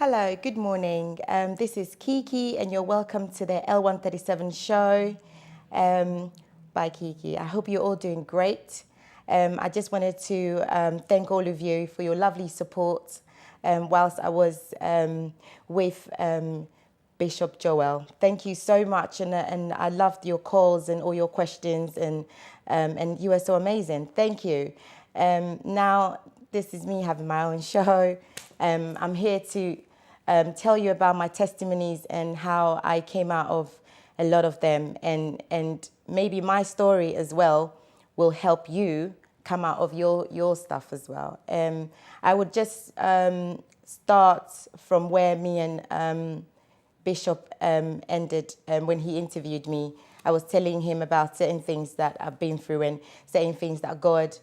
Hello, good morning. This is Kiki, and you're welcome to the L137 show by Kiki. I hope you're all doing great. I just wanted to thank all of you for your lovely support whilst I was with Bishop Joel. Thank you so much, and I loved your calls and all your questions, and you were so amazing. Thank you. Now, this is me having my own show. I'm here to tell you about my testimonies and how I came out of a lot of them, and maybe my story as well will help you come out of your stuff as well. I would just start from where me and Bishop ended when he interviewed me. I was telling him about certain things that I've been through and certain things that God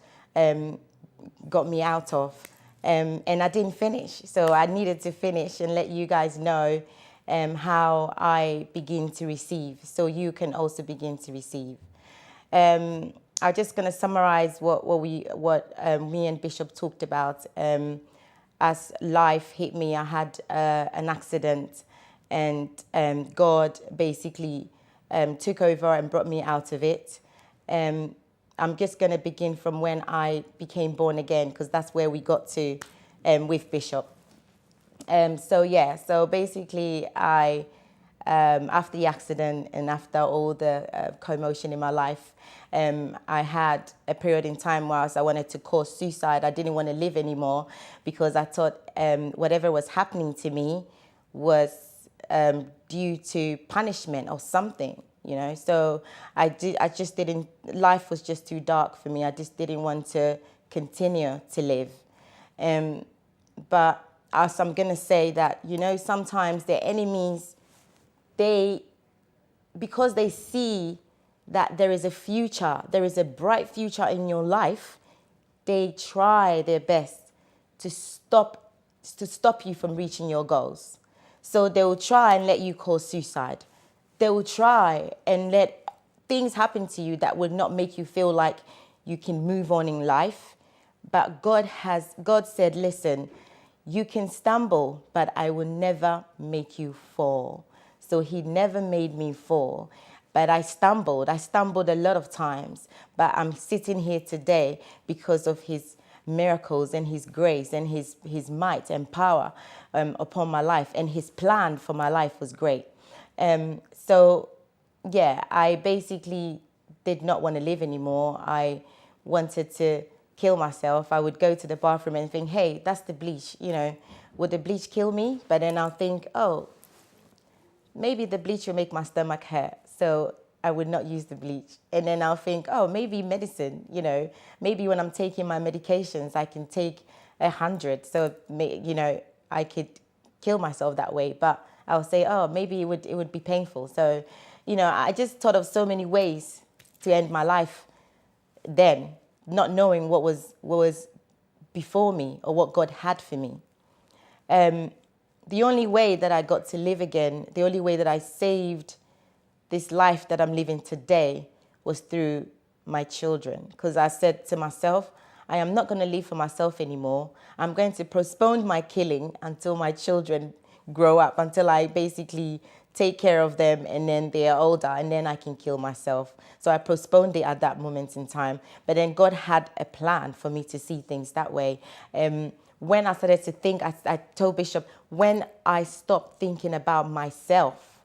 got me out of. And I didn't finish. So I needed to finish and let you guys know how I begin to receive, so you can also begin to receive. I'm just going to summarize what me and Bishop talked about. As life hit me, I had an accident, and God basically took over and brought me out of it. I'm just going to begin from when I became born again, because that's where we got to with Bishop. So basically I, after the accident and after all the commotion in my life, I had a period in time whilst I wanted to cause suicide. I didn't want to live anymore because I thought whatever was happening to me was due to punishment or something. So life was just too dark for me. I just didn't want to continue to live. But as I'm going to say that, sometimes the enemies, because they see that there is a future, there is a bright future in your life, they try their best to stop you from reaching your goals. So they will try and let you cause suicide. They will try and let things happen to you that would not make you feel like you can move on in life. But God said, listen, you can stumble, but I will never make you fall. So he never made me fall. But I stumbled a lot of times. But I'm sitting here today because of his miracles and his grace and his might and power upon my life. And his plan for my life was great. I basically did not want to live anymore. I wanted to kill myself. I would go to the bathroom and think, hey, that's the bleach, would the bleach kill me? But then I'll think, oh, maybe the bleach will make my stomach hurt, so I would not use the bleach. And then I'll think, oh, maybe medicine, maybe when I'm taking my medications, I can take 100, so, I could kill myself that way. But I'll say, oh, maybe it would be painful. So, I just thought of so many ways to end my life then, not knowing what was before me or what God had for me. The only way that I got to live again, the only way that I saved this life that I'm living today was through my children. Because I said to myself, I am not going to live for myself anymore. I'm going to postpone my killing until my children grow up, until I basically take care of them and then they are older, and then I can kill myself. So I postponed it at that moment in time. But then God had a plan for me to see things that way. When I started to think, I told Bishop, when I stopped thinking about myself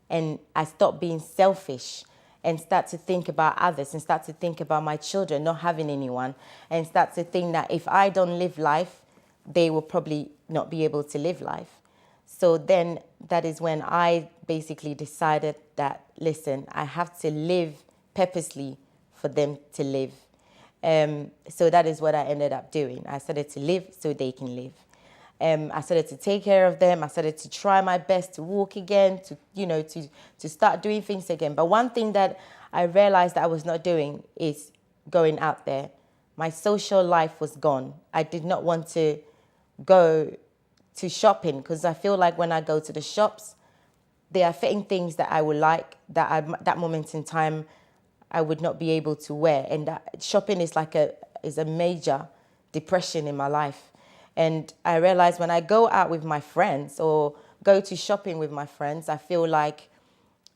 and I stopped being selfish and start to think about others and start to think about my children not having anyone, and start to think that if I don't live life, they will probably not be able to live life. So then that is when I basically decided that, listen, I have to live purposely for them to live. So that is what I ended up doing. I started to live so they can live. I started to take care of them. I started to try my best to walk again, to start doing things again. But one thing that I realized that I was not doing is going out there. My social life was gone. I did not want to go to shopping, because I feel like when I go to the shops, they are fitting things that I would like, that moment in time I would not be able to wear. And that shopping is a major depression in my life. And I realized when I go out with my friends or go to shopping with my friends, I feel like,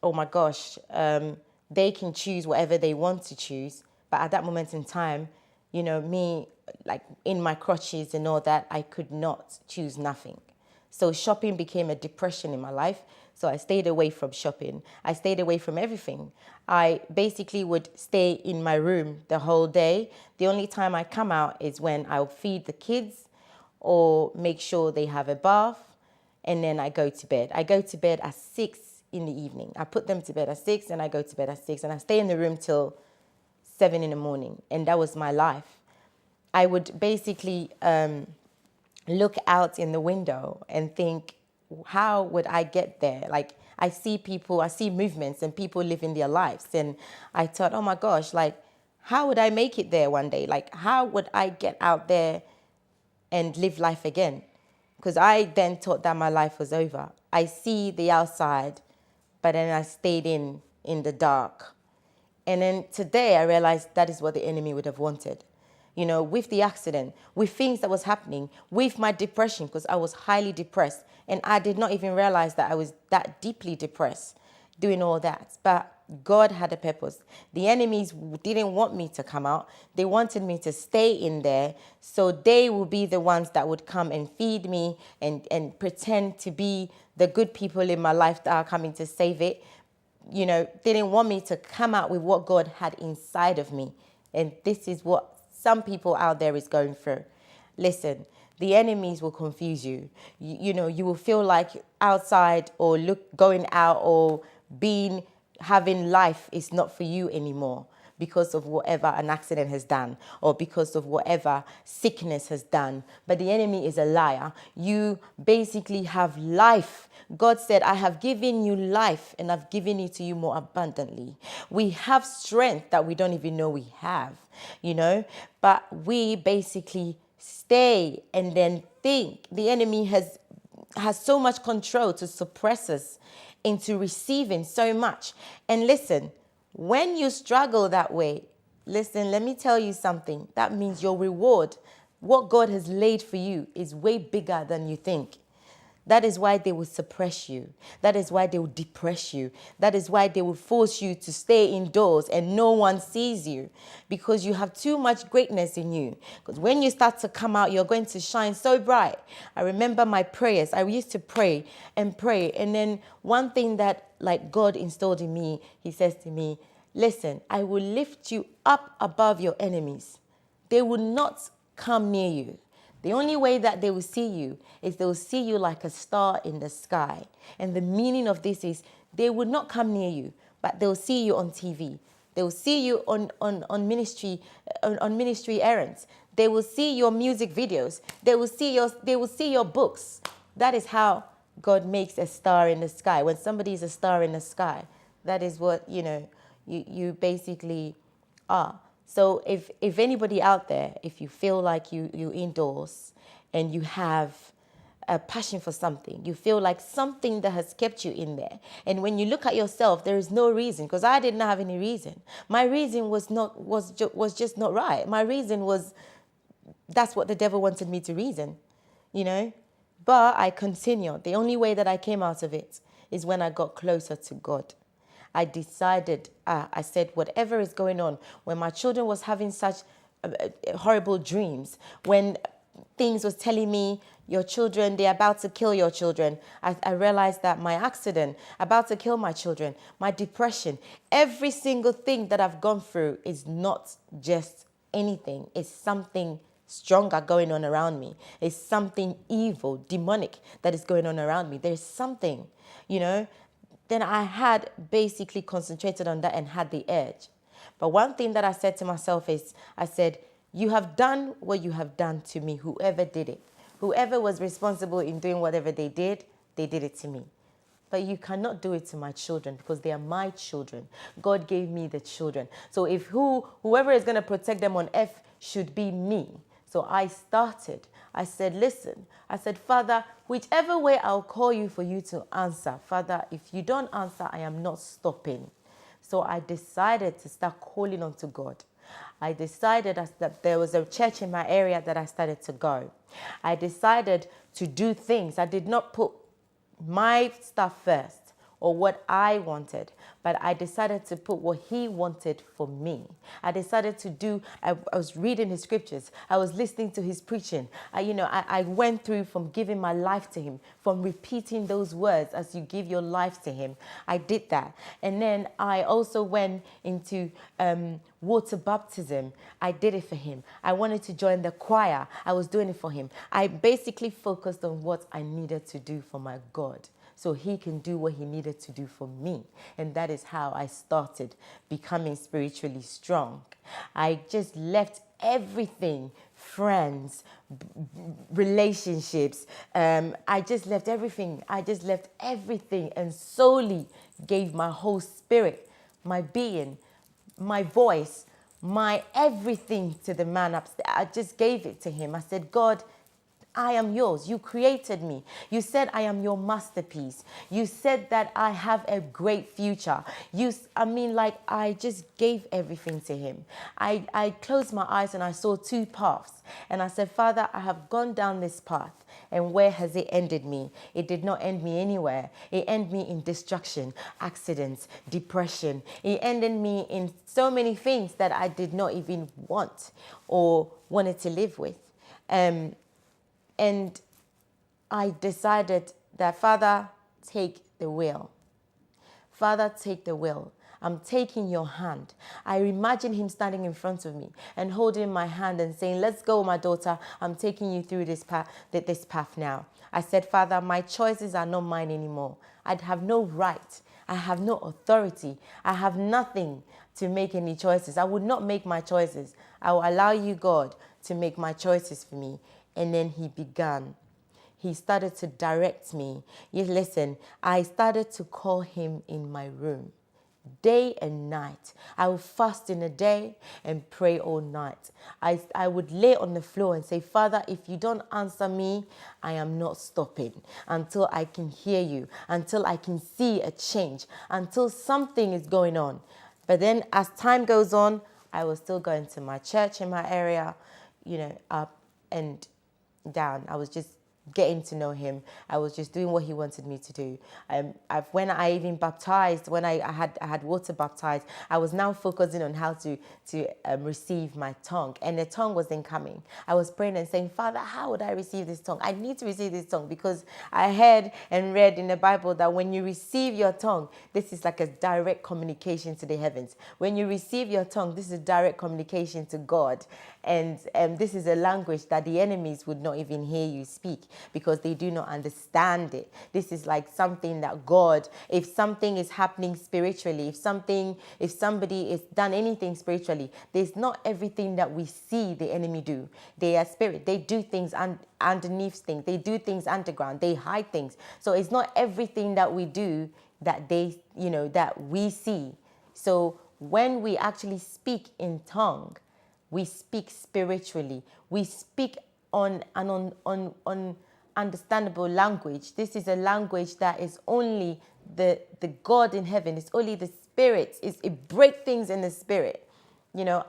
oh my gosh, they can choose whatever they want to choose. But at that moment in time, you know, me, like in my crutches and all that, I could not choose nothing. So shopping became a depression in my life. So I stayed away from shopping. I stayed away from everything. I basically would stay in my room the whole day. The only time I come out is when I'll feed the kids or make sure they have a bath, and then I go to bed. I go to bed at 6 in the evening. I put them to bed at 6 and I go to bed at 6, and I stay in the room till 7 in the morning. And that was my life. I would basically look out in the window and think, how would I get there? Like, I see people, I see movements and people living their lives. And I thought, oh my gosh, like, how would I make it there one day? Like, how would I get out there and live life again? Because I then thought that my life was over. I see the outside, but then I stayed in the dark. And then today I realized that is what the enemy would have wanted. You know, with the accident, with things that was happening, with my depression, because I was highly depressed. And I did not even realize that I was that deeply depressed doing all that. But God had a purpose. The enemies didn't want me to come out. They wanted me to stay in there. So they will be the ones that would come and feed me and pretend to be the good people in my life that are coming to save it. You know, they didn't want me to come out with what God had inside of me. And this is what some people out there is going through. Listen, the enemies will confuse you. You know, you will feel like outside or going out or having life is not for you anymore because of whatever an accident has done or because of whatever sickness has done. But the enemy is a liar. You basically have life. God said, I have given you life and I've given it to you more abundantly. We have strength that we don't even know we have, you know, but we basically stay and then think. The enemy has so much control to suppress us into receiving so much. And listen, when you struggle that way, listen, let me tell you something. That means your reward, what God has laid for you, is way bigger than you think. That is why they will suppress you. That is why they will depress you. That is why they will force you to stay indoors and no one sees you because you have too much greatness in you. Because when you start to come out, you're going to shine so bright. I remember my prayers. I used to pray. And then one thing that like God installed in me, he says to me, listen, I will lift you up above your enemies. They will not come near you. The only way that they will see you is they will see you like a star in the sky. And the meaning of this is they would not come near you, but they'll see you on TV. They will see you on ministry errands. They will see your music videos. They will see your books. That is how God makes a star in the sky. When somebody is a star in the sky, that is what, you know, you basically are. So if anybody out there, if you feel like you indoors and you have a passion for something, you feel like something that has kept you in there. And when you look at yourself, there is no reason, because I didn't have any reason. My reason was just not right. My reason was that's what the devil wanted me to reason, you know. But I continued. The only way that I came out of it is when I got closer to God. I decided, I said, whatever is going on, when my children was having such horrible dreams, when things was telling me, your children, they're about to kill your children, I realized that my accident, about to kill my children, my depression, every single thing that I've gone through is not just anything. It's something stronger going on around me. It's something evil, demonic that is going on around me. There's something, you know. Then I had basically concentrated on that and had the edge. But one thing that I said to myself is, I said, you have done what you have done to me, whoever did it. Whoever was responsible in doing whatever they did it to me. But you cannot do it to my children because they are my children. God gave me the children. So if whoever is going to protect them on earth should be me. So I started. I said, listen, I said, Father, whichever way I'll call you for you to answer, Father, if you don't answer, I am not stopping. So I decided to start calling on to God. I decided that there was a church in my area that I started to go. I decided to do things. I did not put my stuff first or what I wanted, but I decided to put what he wanted for me. I decided to do, I was reading his scriptures. I was listening to his preaching. I went through from giving my life to him, from repeating those words as you give your life to him. I did that. And then I also went into water baptism. I did it for him. I wanted to join the choir. I was doing it for him. I basically focused on what I needed to do for my God, so he can do what he needed to do for me. And that is how I started becoming spiritually strong. I just left everything, friends, relationships. I just left everything. And solely gave my whole spirit, my being, my voice, my everything to the man upstairs. I just gave it to him. I said, God, I am yours. You created me. You said I am your masterpiece. You said that I have a great future. I just gave everything to him. I closed my eyes and I saw two paths. And I said, Father, I have gone down this path. And where has it ended me? It did not end me anywhere. It ended me in destruction, accidents, depression. It ended me in so many things that I did not even want or wanted to live with. And I decided that, Father, take the wheel. Father, take the wheel. I'm taking your hand. I imagine him standing in front of me and holding my hand and saying, let's go, my daughter. I'm taking you through this path now. I said, Father, my choices are not mine anymore. I'd have no right. I have no authority. I have nothing to make any choices. I would not make my choices. I will allow you, God, to make my choices for me. And then he began. He started to direct me. You listen, I started to call him in my room, day and night. I would fast in the day and pray all night. I would lay on the floor and say, Father, if you don't answer me, I am not stopping until I can hear you, until I can see a change, until something is going on. But then as time goes on, I was still going to my church in my area, up and down. I was just getting to know him. I was just doing what he wanted me to do. When I even baptized, when I had water baptized, I was now focusing on how to receive my tongue, and the tongue wasn't coming. I was praying and saying, Father, how would I receive this tongue? I need to receive this tongue, because I heard and read in the Bible that when you receive your tongue, this is like a direct communication to the heavens. When you receive your tongue, this is direct communication to God. And this is a language that the enemies would not even hear you speak, because they do not understand it. This is like something that God, if something is happening spiritually, if somebody is done anything spiritually, there's not everything that we see the enemy do. They are spirit. They do things underneath things. They do things underground. They hide things. So it's not everything that we do that that we see. So when we actually speak in tongue, we speak spiritually. We speak on understandable language. This is a language that is only the God in heaven. It's only the spirit. It breaks things in the spirit.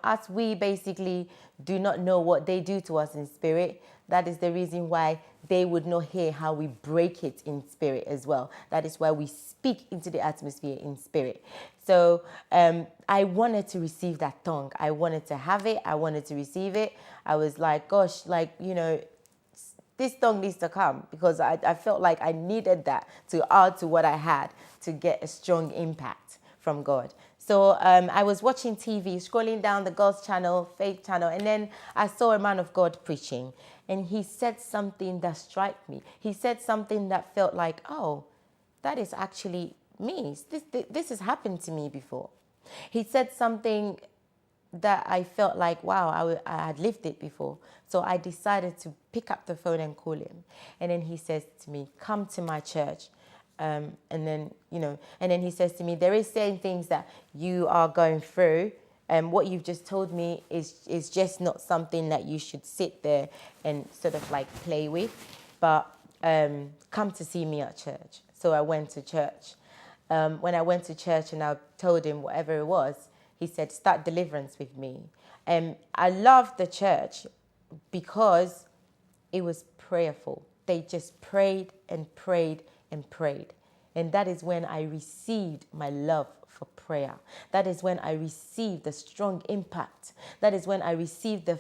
As we basically do not know what they do to us in spirit, that is the reason why they would not hear how we break it in spirit as well. That is why we speak into the atmosphere in spirit. So I wanted to receive that tongue. I wanted to have it. I wanted to receive it. I was like, gosh, this tongue needs to come, because I felt like I needed that to add to what I had to get a strong impact from God. So I was watching TV, scrolling down the God's channel, faith channel, and then I saw a man of God preaching, and he said something that struck me. He said something that felt like, oh, that is actually me. This has happened to me before. He said something that I felt like, wow, I had lived it before. So I decided to pick up the phone and call him. And then he says to me, come to my church. And then he says to me, there is certain things that you are going through. And what you've just told me is just not something that you should sit there and sort of like play with. But come to see me at church. So I went to church. When I went to church and I told him whatever it was, he said, start Deliverance with me. I loved the church because it was prayerful. They just prayed and prayed and prayed. And that is when I received my love for prayer. That is when I received the strong impact. That is when I received the